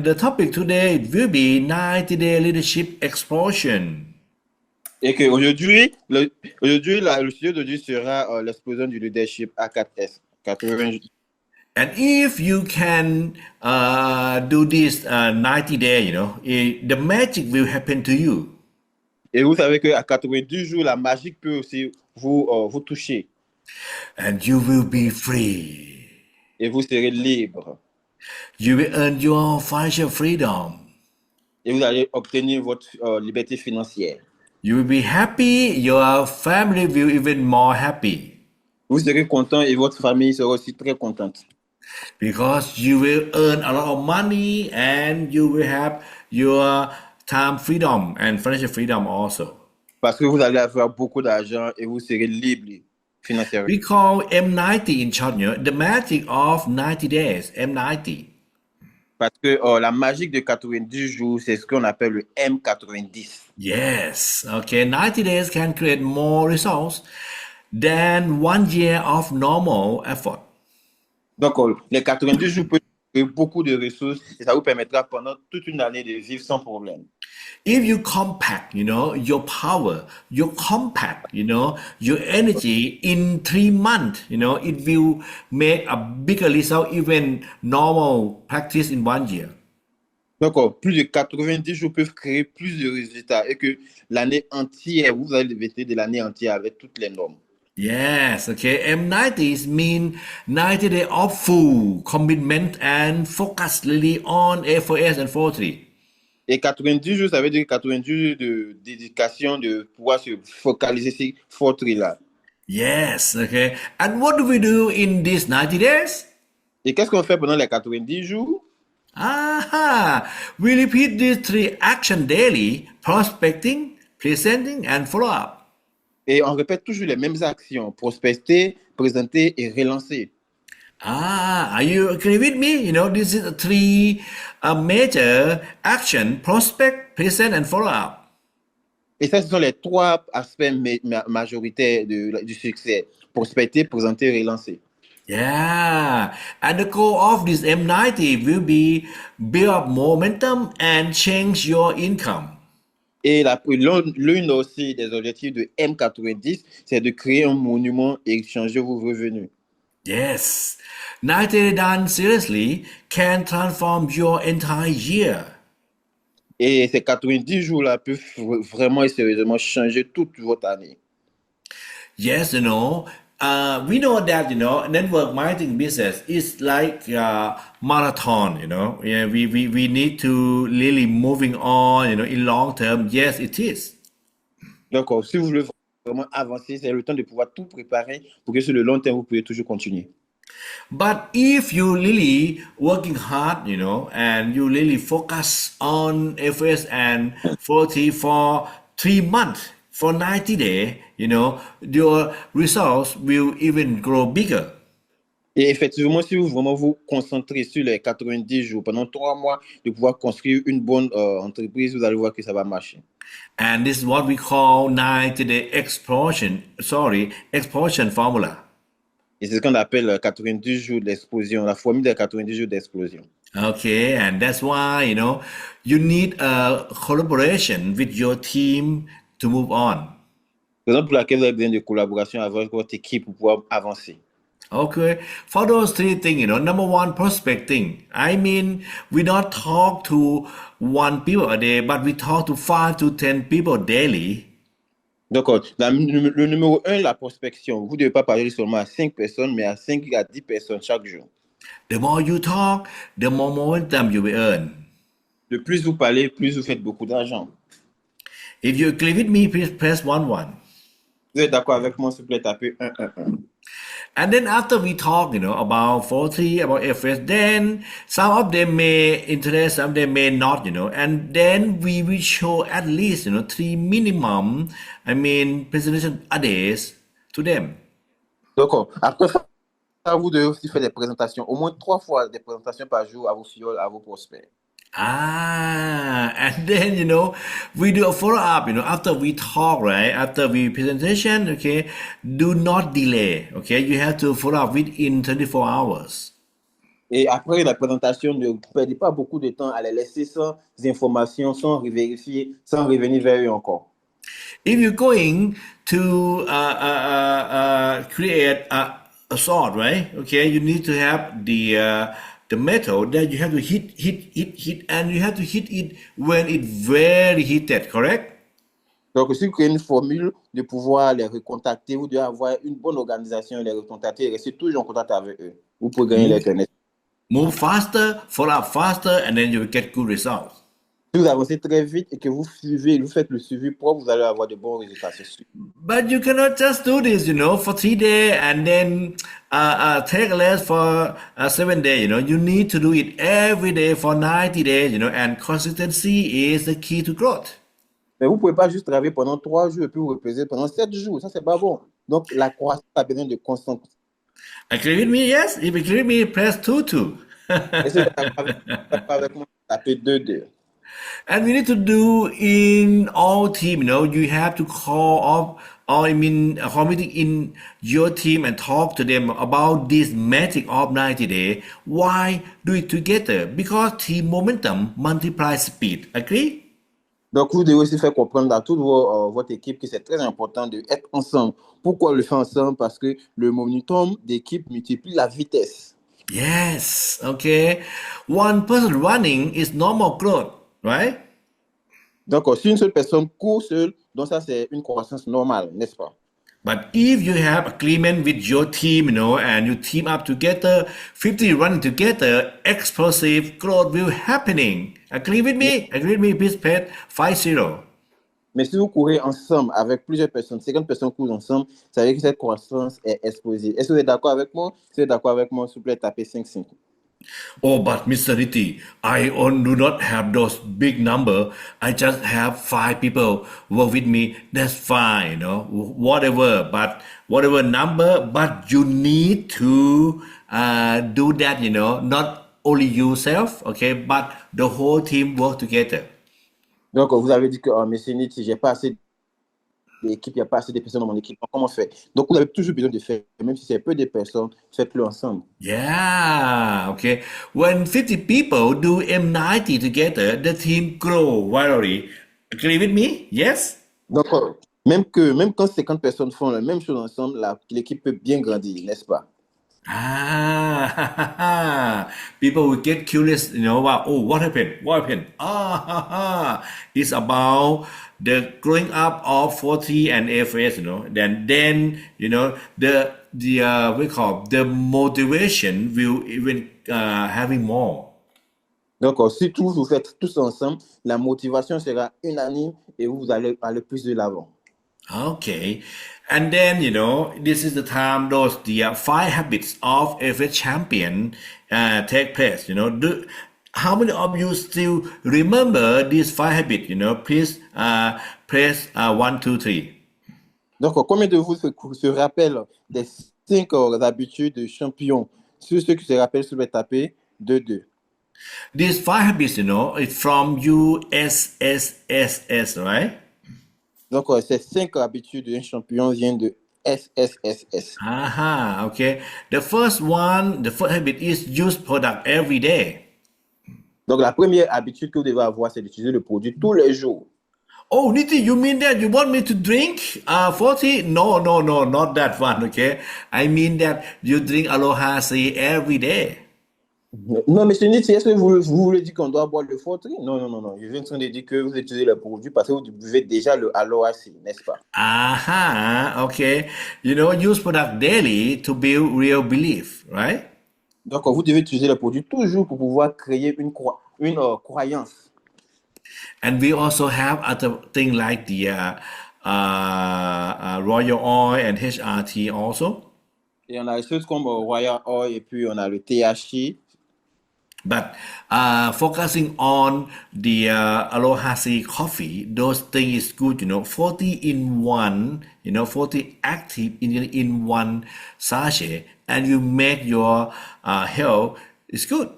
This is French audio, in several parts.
the topic today will be 90-day leadership explosion. Et que le sujet d'aujourd'hui sera l'explosion du leadership à 4S. 80. And if you can do this 90 days, the magic will happen to you. Et vous savez qu'à 90 jours, la magie peut aussi vous toucher. And you will be free. Et vous serez libre. You will earn your financial freedom. Et vous allez obtenir votre liberté financière. You will be happy. Your family will even more happy. Vous serez content et votre famille sera aussi très contente. Because you will earn a lot of money and you will have your time freedom and financial freedom also. Parce que vous allez avoir beaucoup d'argent et vous serez libre financièrement. We call M90 in short, the magic of 90 days, M90. Parce que la magie de 90 jours, c'est ce qu'on appelle le M90. Yes, okay. 90 days can create more results than 1 year of normal effort. Donc, les 90 jours peuvent créer beaucoup de ressources et ça vous permettra pendant toute une année de vivre sans problème. If you compact, your power, your compact, your energy in 3 months, it will make a bigger result even normal practice in 1 year. Donc, plus de 90 jours peuvent créer plus de résultats et que l'année entière, vous allez vêtir de l'année entière avec toutes les normes. Yes, okay. M90s mean 90 days of full commitment and focus really on A4S and 43. Et 90 jours, ça veut dire 90 jours de dédication, de pouvoir se focaliser sur Fortry là. Yes, okay. And what do we do in these 90 days? Et qu'est-ce qu'on fait pendant les 90 jours? We repeat these 3 actions daily: prospecting, presenting, and follow-up. Et on répète toujours les mêmes actions: prospecter, présenter et relancer. Are you agree with me? This is 3 major action: prospect, present, and follow-up. Et ça, ce sont les 3 aspects majoritaires du succès: prospecter, présenter, relancer. Yeah, and the goal of this M90 will be build up momentum and change your income. Et l'une aussi des objectifs de M90, c'est de créer un monument et changer vos revenus. Yes, 90 done seriously can transform your entire year. Et ces 90 jours-là peuvent vraiment et sérieusement changer toute votre année. Yes, we know that, network marketing business is like a marathon, Yeah, we need to really moving on, in long term. Yes, it is. Donc, si vous voulez vraiment avancer, c'est le temps de pouvoir tout préparer pour que sur le long terme, vous puissiez toujours continuer. But if you really working hard, and you really focus on FS and 40 for 3 months, for 90 days, your results will even grow bigger. Et effectivement, si vous vraiment vous concentrez sur les 90 jours pendant 3 mois de pouvoir construire une bonne entreprise, vous allez voir que ça va marcher. And this is what we call 90-day explosion formula. Et c'est ce qu'on appelle 90 jours d'explosion, la formule des 90 jours d'explosion. Okay, and that's why, you need a collaboration with your team to move on. Raison pour laquelle vous avez besoin de collaboration avec votre équipe pour pouvoir avancer. Okay, for those 3 things, number 1, prospecting. I mean, we don't talk to 1 people a day, but we talk to 5 to 10 people daily. Donc, le numéro 1, la prospection. Vous ne devez pas parler seulement à 5 personnes, mais à 5 à 10 personnes chaque jour. The more you talk, the more momentum you will earn. De plus vous parlez, plus vous faites beaucoup d'argent. If you agree with me, please press 1. Vous êtes d'accord avec moi, s'il vous plaît, tapez 1. And then after we talk, about 40, about FS, then some of them may interest, some of them may not, and then we will show at least, 3 minimum, presentation a days to them. Donc, après ça, vous devez aussi faire des présentations, au moins 3 fois des présentations par jour à vos filles, à vos prospects. And then, we do a follow-up, after we talk, right? After we presentation, okay, do not delay, okay? You have to follow up within 24 hours. Et après la présentation, ne perdez pas beaucoup de temps à les laisser sans informations, sans vérifier, sans revenir vers eux encore. If you're going to create a sword, right? Okay, you need to have the metal that you have to hit, and you have to hit it when it's very heated, correct? Donc, si vous créez une formule de pouvoir les recontacter, vous devez avoir une bonne organisation, les recontacter et rester toujours en contact avec eux. Vous pouvez gagner Move les connaissances. move faster, follow up faster, and then you will get good results. Si vous avancez très vite et que vous suivez, vous faites le suivi propre, vous allez avoir de bons résultats, c'est sûr. But you cannot just do this, for 3 days and then take a rest for 7 days. You need to do it every day for 90 days. And consistency is the key to growth. Mais vous ne pouvez pas juste travailler pendant 3 jours et puis vous reposer pendant 7 jours. Ça, c'est pas bon. Donc, la croissance a besoin de constance. Agree with me? Yes. If you agree with me, press two. Et si vous êtes d'accord avec moi, tapez 2-2. And we need to do in all team. You have to call up, or I mean, a meeting in your team and talk to them about this magic of 90 days. Why do it together? Because team momentum multiplies speed. Agree? Donc, vous devez aussi faire comprendre à toute votre équipe que c'est très important d'être ensemble. Pourquoi le faire ensemble? Parce que le momentum d'équipe multiplie la vitesse. Yes. Okay. One person running is normal growth, right? Donc, si une seule personne court seule, donc ça, c'est une croissance normale, n'est-ce pas? But if you have agreement with your team, and you team up together, 50 running together, explosive growth will happening. Agree with Mais, me? Agree with me, please, pet 50. mais si vous courez ensemble avec plusieurs personnes, 50 personnes courent ensemble, ça veut dire que cette croissance est explosive. Est-ce que vous êtes d'accord avec moi? Si vous êtes d'accord avec moi, s'il vous plaît, tapez 5-5. Oh, but Mr. Niti, do not have those big number. I just have 5 people work with me. That's fine, whatever. But whatever number, but you need to do that, not only yourself, okay, but the whole team work together. Donc, vous avez dit que, monsieur Niti, j'ai pas assez d'équipe, il n'y a pas assez de personnes dans mon équipe. Donc, comment faire? Donc, vous avez toujours besoin de faire, même si c'est peu de personnes, faites-le ensemble. Yeah, okay. When 50 people do M90 together, the team grow virally. Agree with me? Yes? Donc, même quand 50 personnes font la même chose ensemble, l'équipe peut bien grandir, n'est-ce pas? People will get curious, about, oh, what happened? What happened? It's about the growing up of 40 and AFS, then, we call the motivation will even having more. Donc, si tous vous faites tous ensemble, la motivation sera unanime et vous allez aller plus de l'avant. Okay. And then, this is the time those the 5 habits of every champion take place. How many of you still remember these 5 habits? Please press 1, 2, 3. Donc, combien de vous se rappellent des 5 habitudes de champion? Sur ceux qui se rappellent, sur le taper 2-2. These 5 habits, it's from USSSS, right? Donc, ces 5 habitudes d'un champion viennent de SSSS. Aha, okay. The first habit is use product every day. Donc, la première habitude que vous devez avoir, c'est d'utiliser le produit tous les jours. Oh, Niti, you mean that you want me to drink 40? No, no, no, not that one, okay? I mean that you drink Aloha Sea every day. Non, mais c'est Niti, est-ce que vous voulez dire qu'on doit boire le Fortri? Non, non, non, non. Je viens de dire que vous utilisez le produit parce que vous buvez déjà le Aloha, n'est-ce pas? Aha, okay. Use product daily to build real belief, right? Donc, vous devez utiliser le produit toujours pour pouvoir créer une croyance. And we also have other things like the Royal Oil and HRT also. Et on a des choses comme Royal Oil et puis on a le THC. But focusing on the Aloha Sea coffee, those things is good, 40 in one, 40 active in one sachet, and you make your health is good.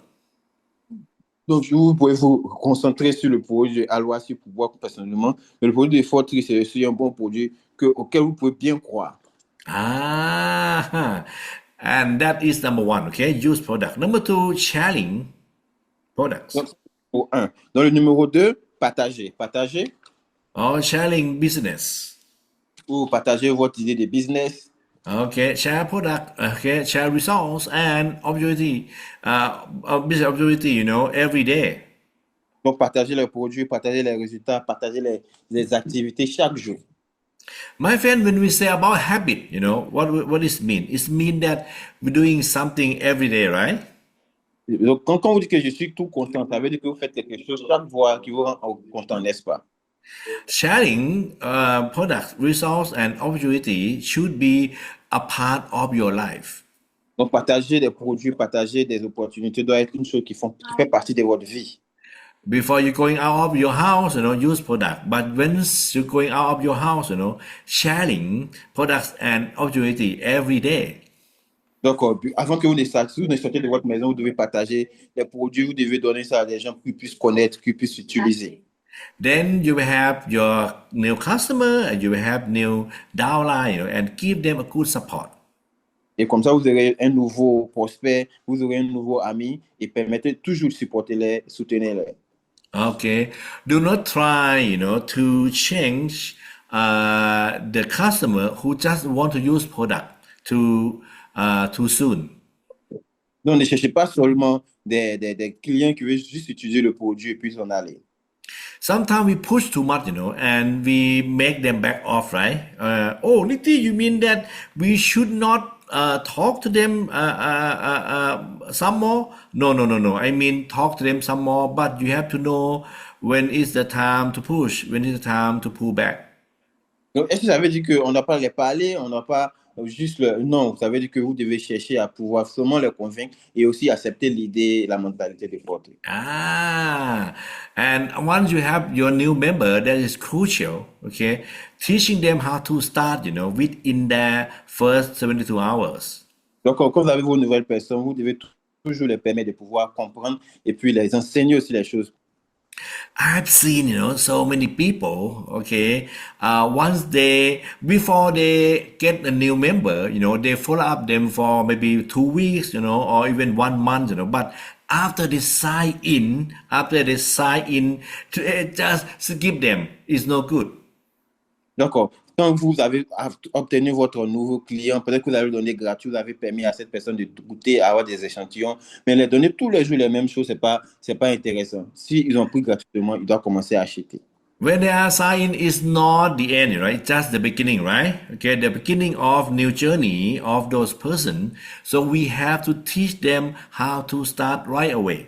Donc, vous pouvez vous concentrer sur le produit Aloha pour boire personnellement. Mais le produit de Fortri, c'est un bon produit auquel vous pouvez bien croire. Ah, And that is number one, okay? Use product. Number two, sharing products Donc, au un. Dans le numéro 2, partager. Partager or sharing business. ou partager votre idée de business. Okay, share product, okay, share results and opportunity, business opportunity, every day. Donc, partager les produits, partager les résultats, partager les activités chaque jour. My friend, when we say about habit, what does it mean? It mean that we're doing something every day, right? Donc, quand vous dites que je suis tout content, ça veut dire que vous faites quelque chose chaque fois qui vous rend content, n'est-ce pas? Sharing product, results, and opportunity should be a part of your life. Donc, partager des produits, partager des opportunités doit être une chose qui fait partie de votre vie. Before you're going out of your house, use product. But once you're going out of your house, sharing products and opportunity every day. Donc, avant que vous ne sortiez de votre maison, vous devez partager les produits, vous devez donner ça à des gens qui puissent connaître, qui puissent utiliser. Then you will have your new customer and you will have new downline, and give them a good support. Et comme ça, vous aurez un nouveau prospect, vous aurez un nouveau ami et permettez toujours de supporter-les, soutenir-les. Okay. Do not try, to change the customer who just want to use product too soon. Donc, ne cherchez pas seulement des clients qui veulent juste utiliser le produit et puis s'en aller. Sometimes we push too much, and we make them back off, right? Oh, Niti, you mean that we should not talk to them some more? No, no, no, no. I mean, talk to them some more, but you have to know when is the time to push, when is the time to pull back. Donc, est-ce que ça veut dire qu'on n'a pas les parler, on n'a pas juste le... Non, ça veut dire que vous devez chercher à pouvoir seulement les convaincre et aussi accepter l'idée, la mentalité de porter. And once you have your new member, that is crucial, okay? Teaching them how to start, within their first 72 hours. Donc, quand vous avez vos nouvelles personnes, vous devez toujours les permettre de pouvoir comprendre et puis les enseigner aussi les choses. I've seen, so many people, okay, before they get a new member, they follow up them for maybe 2 weeks, or even 1 month, but after they sign in, just skip them. It's no good. Donc, quand vous avez obtenu votre nouveau client, peut-être que vous avez donné gratuit, vous avez permis à cette personne de goûter, avoir des échantillons, mais les donner tous les jours les mêmes choses, c'est pas intéressant. S'ils ont pris gratuitement, ils doivent commencer à acheter. When they are signed is not the end, right? Just the beginning, right? Okay, the beginning of new journey of those person. So we have to teach them how to start right away.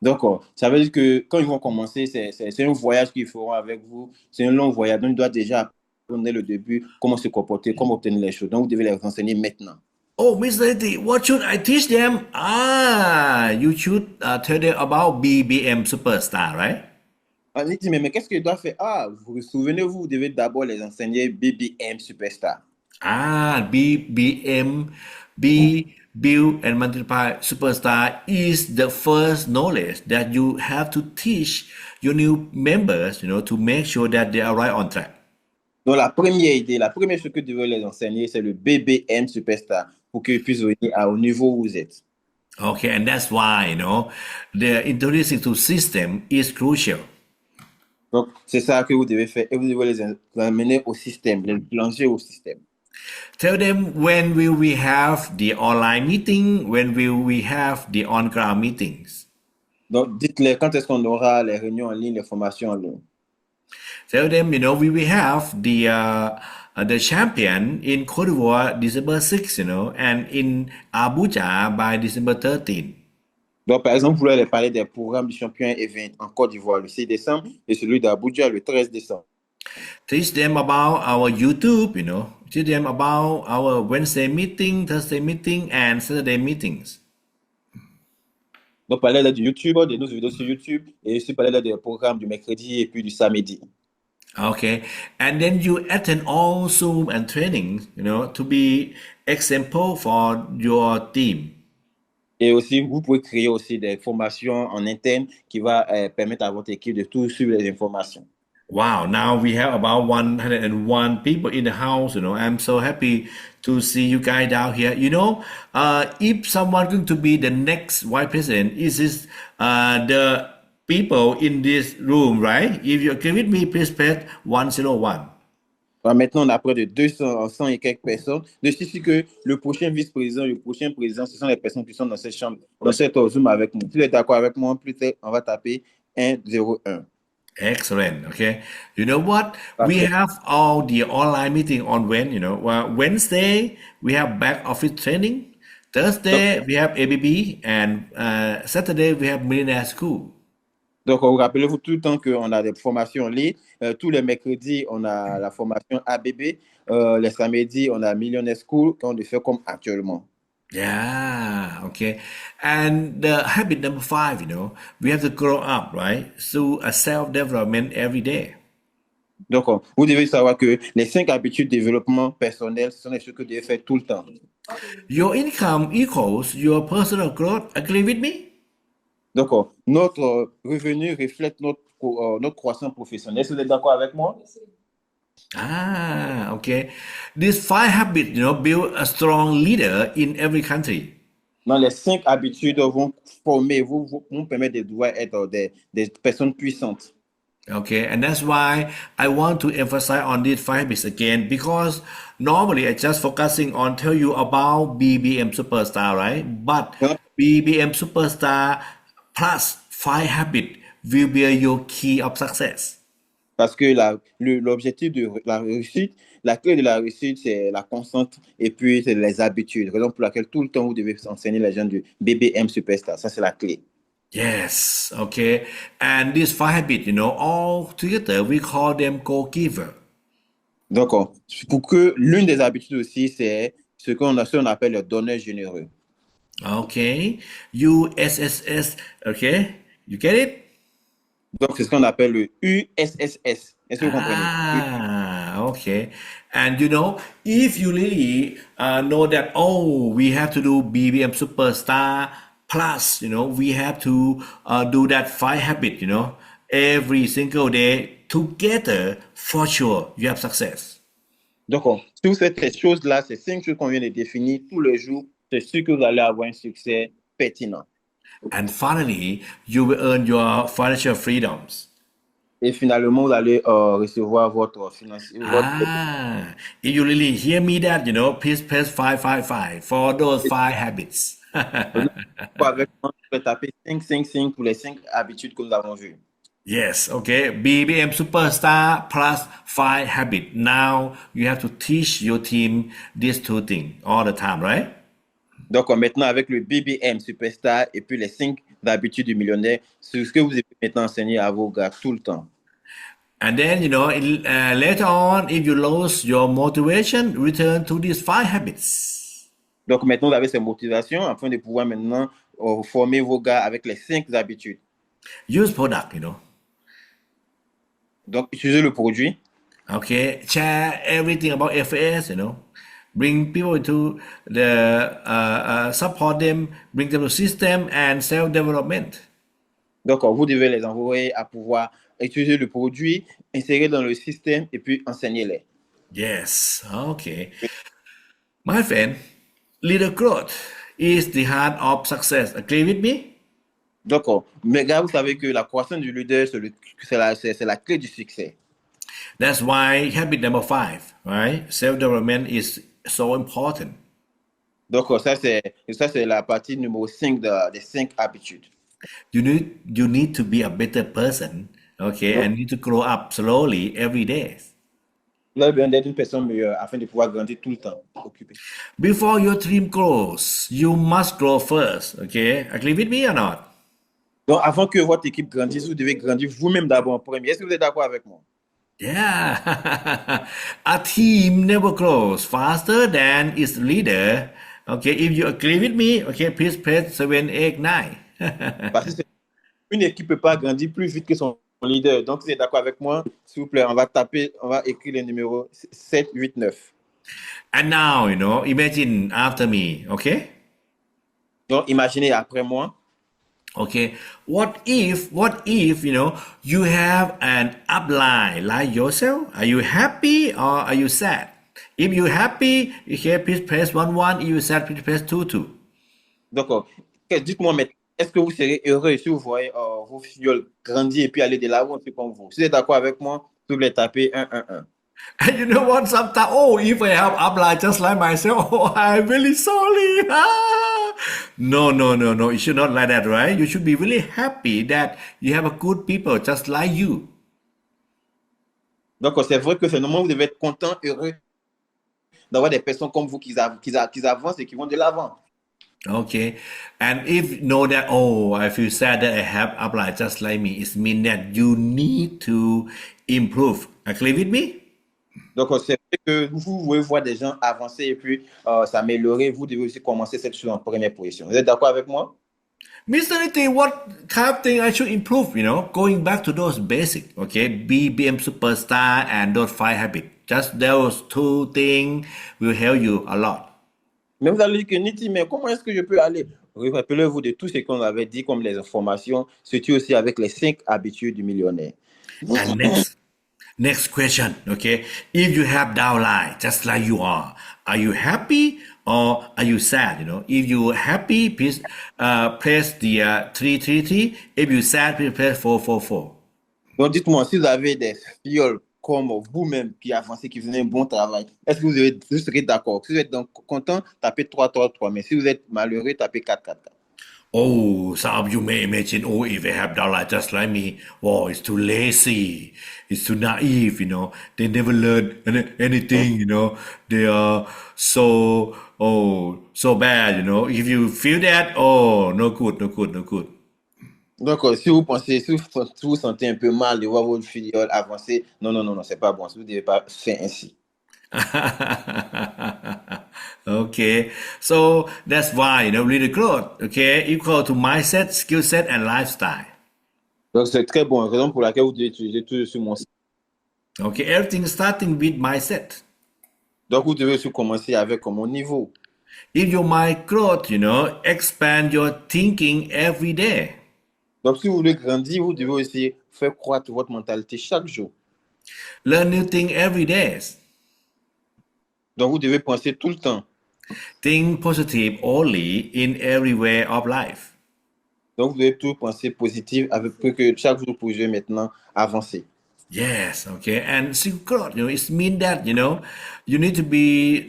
Donc, ça veut dire que quand ils vont commencer, c'est un voyage qu'ils feront avec vous. C'est un long voyage. Donc, ils doivent déjà apprendre dès le début comment se comporter, comment obtenir les choses. Donc, vous devez les enseigner maintenant. Oh, Mr. Niti, what should I teach them? You should tell them about BBM Superstar, right? On dit, mais qu'est-ce qu'ils doivent faire? Ah, vous vous souvenez-vous, vous devez d'abord les enseigner BBM Superstar. BBM, B Build and Multiply Superstar is the first knowledge that you have to teach your new members, to make sure that they are right on track. Donc, la première idée, la première chose que vous devez les enseigner, c'est le BBM Superstar pour qu'ils puissent venir au niveau où vous êtes. Okay, and that's why, the introducing to system is crucial. Donc, c'est ça que vous devez faire et vous devez les amener au système, les plonger au système. Tell them when will we have the online meeting, when will we have the on-ground meetings. Donc, dites-les quand est-ce qu'on aura les réunions en ligne, les formations en ligne. Tell them, we will have the champion in Côte d'Ivoire December 6, and in Abuja by December 13. Donc, par exemple, vous voulez les parler des programmes du champion event en Côte d'Ivoire le 6 décembre et celui d'Abuja le 13 décembre. Teach them about our YouTube, Teach them about our Wednesday meeting, Thursday meeting, and Saturday meetings. Donc, parlez là du YouTube, de nos vidéos sur YouTube et aussi parlez là des programmes du mercredi et puis du samedi. Okay, and then you attend all Zoom and trainings, to be example for your team. Et aussi, vous pouvez créer aussi des formations en interne qui va permettre à votre équipe de tout suivre les informations. Wow, now we have about 101 people in the house. I'm so happy to see you guys down here. If someone going to be the next vice president, is this the people in this room, right? If you agree with me, please press 101. Maintenant, on a près de 200 100 et quelques personnes. De ce qui que le prochain président, ce sont les personnes qui sont dans cette chambre, dans cette Zoom avec nous. Si vous êtes d'accord avec moi, peut-être on va taper 101. Excellent. Okay. You know what? We Parfait. have all the online meeting on Wednesday, we have back office training. Donc, Thursday, we have ABB. And Saturday, we have millionaire school. donc, rappelez-vous tout le temps qu'on a des formations en ligne. Tous les mercredis, on a la formation ABB. Les samedis, on a Millionaire School qu'on fait comme actuellement. Yeah, okay. And the habit number five, we have to grow up, right? Through a self-development every day. Donc, vous devez savoir que les 5 habitudes de développement personnel, ce sont des choses que vous devez faire tout le temps. Your income equals your personal growth. Agree with me? Donc, notre revenu reflète notre croissance professionnelle. Est-ce que vous êtes d'accord avec moi? Ah, okay. These five habits, build a strong leader in every country. Dans les 5 habitudes vont former, vont permettre de devoir être des personnes puissantes. Okay, and that's why I want to emphasize on these five habits again because normally I just focusing on tell you about BBM Superstar, right? But Hein? BBM Superstar plus five habits will be your key of success. Parce que l'objectif de la réussite, la clé de la réussite, c'est la constante et puis c'est les habitudes. Raison pour laquelle tout le temps, vous devez enseigner les gens du BBM Superstar. Ça, c'est la clé. Yes, okay. And these five habits, all together we call them go-giver. Donc, pour que l'une des habitudes aussi, c'est ce qu'on appelle le donneur généreux. Okay, USSS, okay, you get it? Donc, c'est ce qu'on appelle le USSS. Est-ce que vous comprenez? Ah, okay. And if you really know that, oh, we have to do BBM Superstar plus, we have to do that five habit, every single day together, for sure, you have success. Donc, toutes ces choses-là, ces 5 choses qu'on vient de définir tous les jours, c'est sûr que vous allez avoir un succès pertinent. And finally, you will earn your financial freedoms. Et finalement, vous allez recevoir votre financier, Ah, if you really hear me that, please press 555 for those five habits. avec moi, vous pouvez taper 555 pour les 5 habitudes que nous avons vues. Yes, okay. BBM Superstar plus five habit. Now you have to teach your team these two things all the time, right? Donc, maintenant, avec le BBM Superstar et puis les 5 habitudes du millionnaire, c'est ce que vous devez maintenant enseigner à vos gars tout le temps. And then, later on, if you lose your motivation, return to these five habits. Donc, maintenant, vous avez ces motivations afin de pouvoir maintenant former vos gars avec les 5 habitudes. Use product. Donc, utilisez le produit. Okay, share everything about FAS, bring people to the support them, bring them to system and self-development. Donc, vous devez les envoyer à pouvoir utiliser le produit, insérer dans le système et puis enseigner-les. Yes, okay. My friend, leader growth is the heart of success. Agree with me? Donc, mes gars, vous savez que la croissance du leader, c'est la clé du succès. That's why habit number five, right? Self-development is so important. Donc, ça, c'est la partie numéro 5 des 5 habitudes. You need to be a better person, okay, Donc, and need to grow up slowly every day. vous avez besoin d'être une personne meilleure afin de pouvoir grandir tout le temps. Occupé. Before your dream grows, you must grow first, okay? Agree with me or not? Donc, avant que votre équipe grandisse, vous devez grandir vous-même d'abord en premier. Est-ce que vous êtes d'accord avec moi? Yeah. A team never grows faster than its leader. Okay, if you agree with me, okay, please press 789. Parce que une équipe ne peut pas grandir plus vite que son leader. Donc, si vous êtes d'accord avec moi, s'il vous plaît, on va écrire le numéro 789. And now, imagine after me, okay? Donc, imaginez après moi. Okay, what if you have an upline like yourself? Are you happy or are you sad? If you're happy, okay, please press 1 1. If you're sad, please press 2 2. D'accord. Dites-moi maintenant, est-ce que vous serez heureux si vous voyez vos filles grandir et puis aller de l'avant, c'est comme vous? Si vous êtes d'accord avec moi, vous les tapez 1 1 1. And you know what? Sometimes, oh, if I have upline just like myself, oh, I'm really sorry. Ah. No, no, no, no. You should not like that, right? You should be really happy that you have a good people just like you. Donc, c'est vrai que c'est normal, vous devez être content, heureux d'avoir des personnes comme vous qui avancent et qui vont de l'avant. Okay. And if you know that, oh, I feel sad that I have upline just like me, it means that you need to improve. Agree with me? Donc, c'est vrai que vous voulez voir des gens avancer et puis s'améliorer. Vous devez aussi commencer cette chose en première position. Vous êtes d'accord avec moi? Mr. Niti, what kind of thing I should improve? Going back to those basic, okay, BBM superstar and those five habits. Just those two things will help you a lot. Mais vous allez dire que Niti, mais comment est-ce que je peux aller? Rappelez-vous de tout ce qu'on avait dit comme les informations, surtout aussi avec les 5 habitudes du millionnaire. And next question, okay? If you have downline, just like you are you happy or are you sad? If you happy, please press the 3 3 3. If you sad, please press 4 4 4. Donc, dites-moi, si vous avez des fioles comme vous-même qui avancez, qui faisaient un bon travail, est-ce que vous serez d'accord? Si vous êtes donc content, tapez 3 3 3. Mais si vous êtes malheureux, tapez 4 4 4. Oh, some of you may imagine, oh, if they have downline just like me, oh, it's too lazy, it's too naive, they never learn anything, they are so bad, If you feel that, oh, no good, no good, no good. Donc, si vous sentez un peu mal de voir votre filleule avancer, non, non, non, non, c'est pas bon. Vous ne devez pas faire ainsi. Okay, so that's why, really growth, okay, equal to mindset, skill set, and lifestyle. Donc, c'est très bon. Raison pour laquelle vous devez utiliser tout sur mon site. Okay, everything starting with mindset. Donc, vous devez aussi commencer avec mon niveau. If your mind growth, expand your thinking every day. Donc, si vous voulez grandir, vous devez aussi faire croître votre mentalité chaque jour. Learn new thing every day. Donc, vous devez penser tout le temps. Think positive only in every way of life. Donc, vous devez toujours penser positif avec que chaque jour, vous pouvez maintenant avancer. Yes, okay. And skill growth, it means that, you need to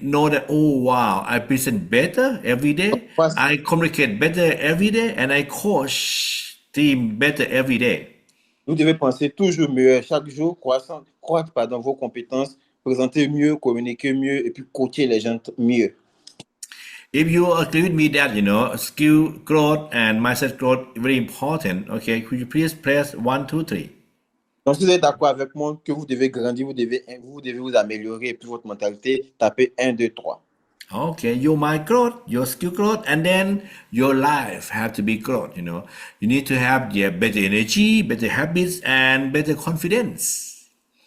know that, oh, wow, I present better every day. Croître, I communicate better every day. And I coach team better every day. vous devez penser toujours mieux chaque jour, croître vos compétences, présenter mieux, communiquer mieux et puis coacher les gens mieux. If you agree with me that, skill growth and mindset growth very important, okay, could you please press 1 2 3? Donc, si vous êtes d'accord avec moi que vous devez grandir, vous devez vous améliorer et puis votre mentalité, tapez 1 2 3. Okay, your mind growth, your skill growth, and then your life have to be growth. You need to have better energy, better habits, and better confidence.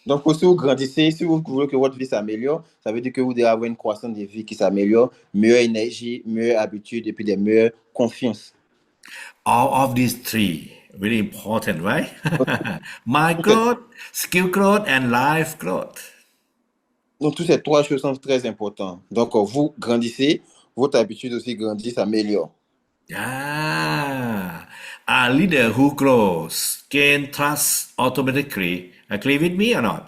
Donc, si vous grandissez, si vous voulez que votre vie s'améliore, ça veut dire que vous devez avoir une croissance de vie qui s'améliore, meilleure énergie, meilleure habitude et puis des meilleures confiances. All of these three very important, right? Mind Donc, growth, skill growth, and life growth. donc, toutes ces 3 choses sont très importantes. Donc, vous grandissez, votre habitude aussi grandit, s'améliore. Ah, a leader who grows gain trust automatically. Agree with me or not?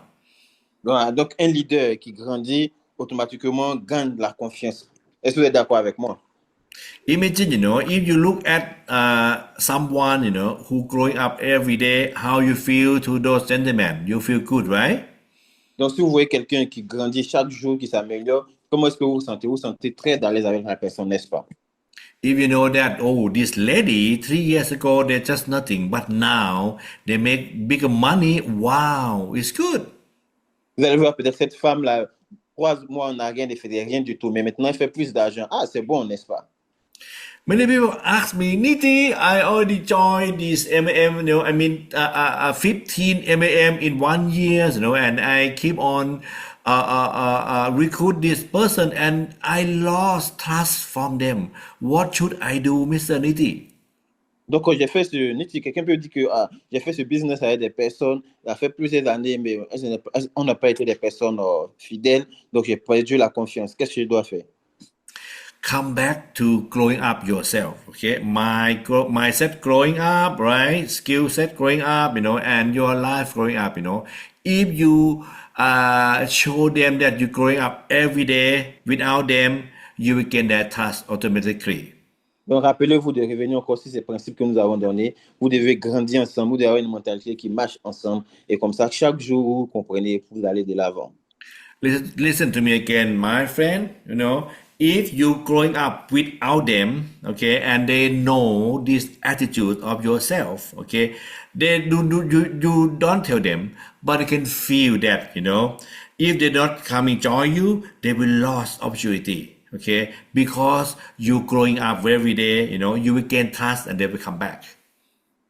Donc, un leader qui grandit, automatiquement gagne la confiance. Est-ce que vous êtes d'accord avec moi? Imagine, if you look at someone, who growing up every day, how you feel to those gentlemen. You feel good, right? Donc, si vous voyez quelqu'un qui grandit chaque jour, qui s'améliore, comment est-ce que vous vous sentez? Vous vous sentez très à l'aise avec la personne, n'est-ce pas? If you know that, oh, this lady 3 years ago they're just nothing, but now they make bigger money. Wow, it's good. Vous allez voir peut-être cette femme-là, 3 mois en arrière, elle ne faisait rien du tout, mais maintenant, elle fait plus d'argent. Ah, c'est bon, n'est-ce pas? Many people ask me, Niti, I already joined this MAM, 15 MAM in 1 year, and I keep on recruit this person, and I lost trust from them. What should I do, Mr. Niti? Donc, j'ai fait ce, Niti, quelqu'un peut dire que j'ai fait ce business avec des personnes, ça fait plusieurs années, mais on n'a pas été des personnes fidèles, donc j'ai perdu la confiance. Qu'est-ce que je dois faire? Come back to growing up yourself. Okay, mindset growing up, right? Skill set growing up, and your life growing up. If you show them that you're growing up every day without them, you will get that task automatically. Donc, rappelez-vous de revenir encore sur ces principes que nous avons donnés. Vous devez grandir ensemble, vous devez avoir une mentalité qui marche ensemble, et comme ça, chaque jour, vous comprenez, vous allez de l'avant. Listen to me again, my friend. If you growing up without them, okay, and they know this attitude of yourself, okay, they you don't tell them, but they can feel that, if they not coming join you, they will lost opportunity, okay, because you growing up every day, you will gain trust and they will come back.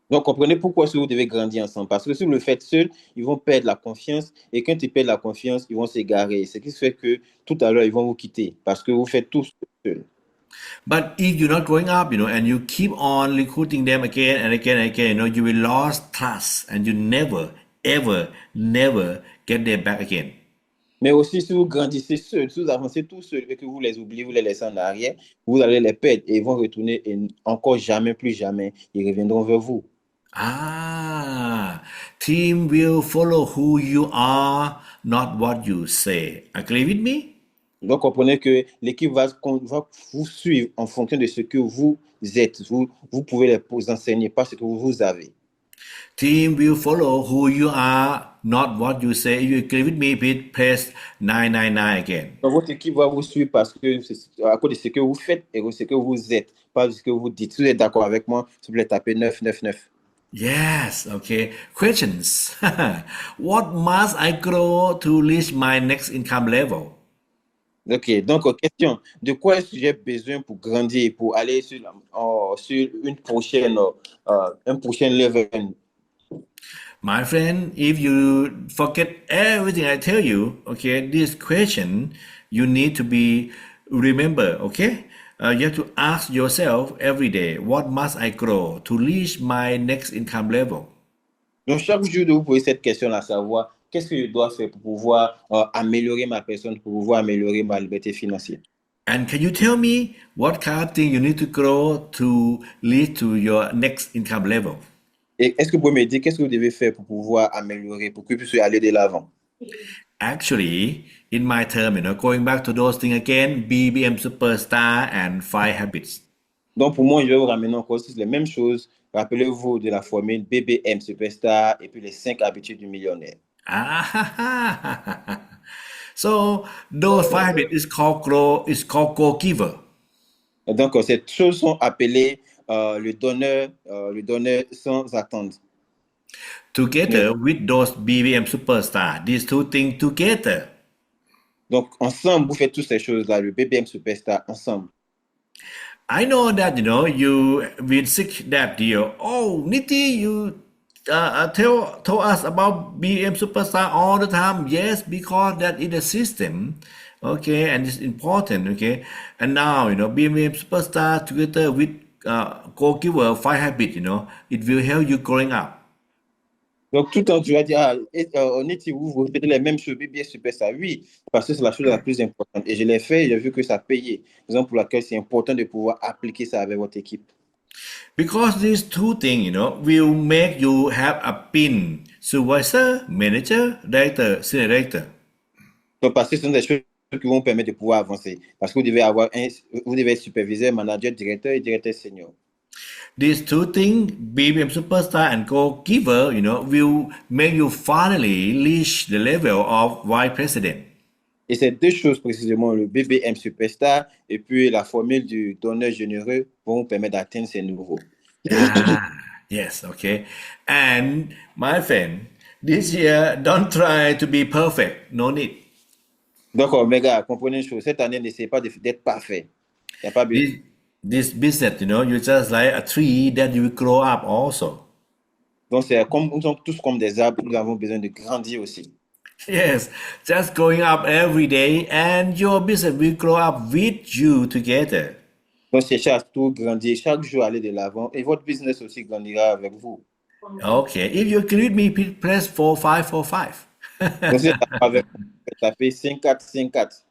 Donc, comprenez pourquoi est-ce que vous devez grandir ensemble. Parce que si vous le faites seul, ils vont perdre la confiance. Et quand ils perdent la confiance, ils vont s'égarer. Ce qui fait que tout à l'heure, ils vont vous quitter. Parce que vous faites tout seul. But if you're not growing up, and you keep on recruiting them again and again and again, you will lose trust and you never, ever, never get them back again. Mais aussi, si vous grandissez seul, si vous avancez tout seul et que vous les oubliez, vous les laissez en arrière, vous allez les perdre et ils vont retourner et encore jamais, plus jamais, ils reviendront vers vous. Team will follow who you are, not what you say. Agree with me? Donc, comprenez que l'équipe va vous suivre en fonction de ce que vous êtes. Vous pouvez les enseigner, pas ce que vous avez. Team will follow who you are, not what you say. If you agree with me, please press 999 again. Donc, votre équipe va vous suivre parce que c'est à cause de ce que vous faites et de ce que vous êtes, pas de ce que vous dites. Si vous êtes d'accord avec moi, s'il vous plaît, tapez 999. Yes, okay. Questions. What must I grow to reach my next income level? OK, donc question. De quoi est-ce que j'ai besoin pour grandir, pour aller sur un prochain level? My friend, if you forget everything I tell you, okay, this question you need to be remember, okay? You have to ask yourself every day, what must I grow to reach my next income level? Donc, chaque jour, de vous poser cette question-là, à savoir qu'est-ce que je dois faire pour pouvoir améliorer ma personne, pour pouvoir améliorer ma liberté financière. And can you tell me what kind of thing you need to grow to lead to your next income level? Et est-ce que vous pouvez me dire qu'est-ce que vous devez faire pour pouvoir améliorer, pour que vous puissiez aller de l'avant? Actually, in my term, going back to those things again, BBM Superstar and Five Habits. Donc, pour moi, je vais vous ramener encore sur les mêmes choses. Rappelez-vous de la formule BBM Superstar et puis les 5 habitudes du millionnaire. So those five habits is called go-giver. Et donc, ces choses sont appelées le donneur sans attendre. Together with those BBM Superstar, these two things together. Donc, ensemble, vous faites toutes ces choses-là, le BBM Superstar, ensemble. I know that you will seek that deal. Oh, Niti, you told us about BM Superstar all the time. Yes, because that is a system, okay, and it's important, okay. And now BM Superstar together with Go-Giver Five Habit, it will help you growing up. Donc, tout le temps, tu vas dire, Niti, vous faites les mêmes choses, BBM Superstar. Oui, parce que c'est la chose la plus importante. Et je l'ai fait, j'ai vu que ça payait. Raison pour laquelle c'est important de pouvoir appliquer ça avec votre équipe. Because these two things, will make you have a pin supervisor, manager, director, senior director. Donc, parce que ce sont des choses qui vont permettre de pouvoir avancer. Parce que vous devez être superviseur, manager, directeur et directeur senior. These two things, BBM Superstar and Go-Giver, will make you finally reach the level of Vice President. Et ces deux choses précisément, le BBM Superstar et puis la formule du donneur généreux, vont vous permettre d'atteindre ces niveaux. Yes, okay. And my friend, this year, don't try to be perfect. No need. Donc, mes gars, comprenez une chose. Cette année, n'essayez pas d'être parfait. Il n'y a pas besoin. This business, you're just like a tree that you will grow up also. Donc, nous sommes tous comme des arbres, nous avons besoin de grandir aussi. Yes, just growing up every day and your business will grow up with you together. Donc, cherchez à tout grandir, chaque jour aller de l'avant et votre business aussi grandira avec vous. Okay. If you agree with me, press 4545. Donc, si vous avez taper 5 4 5 4.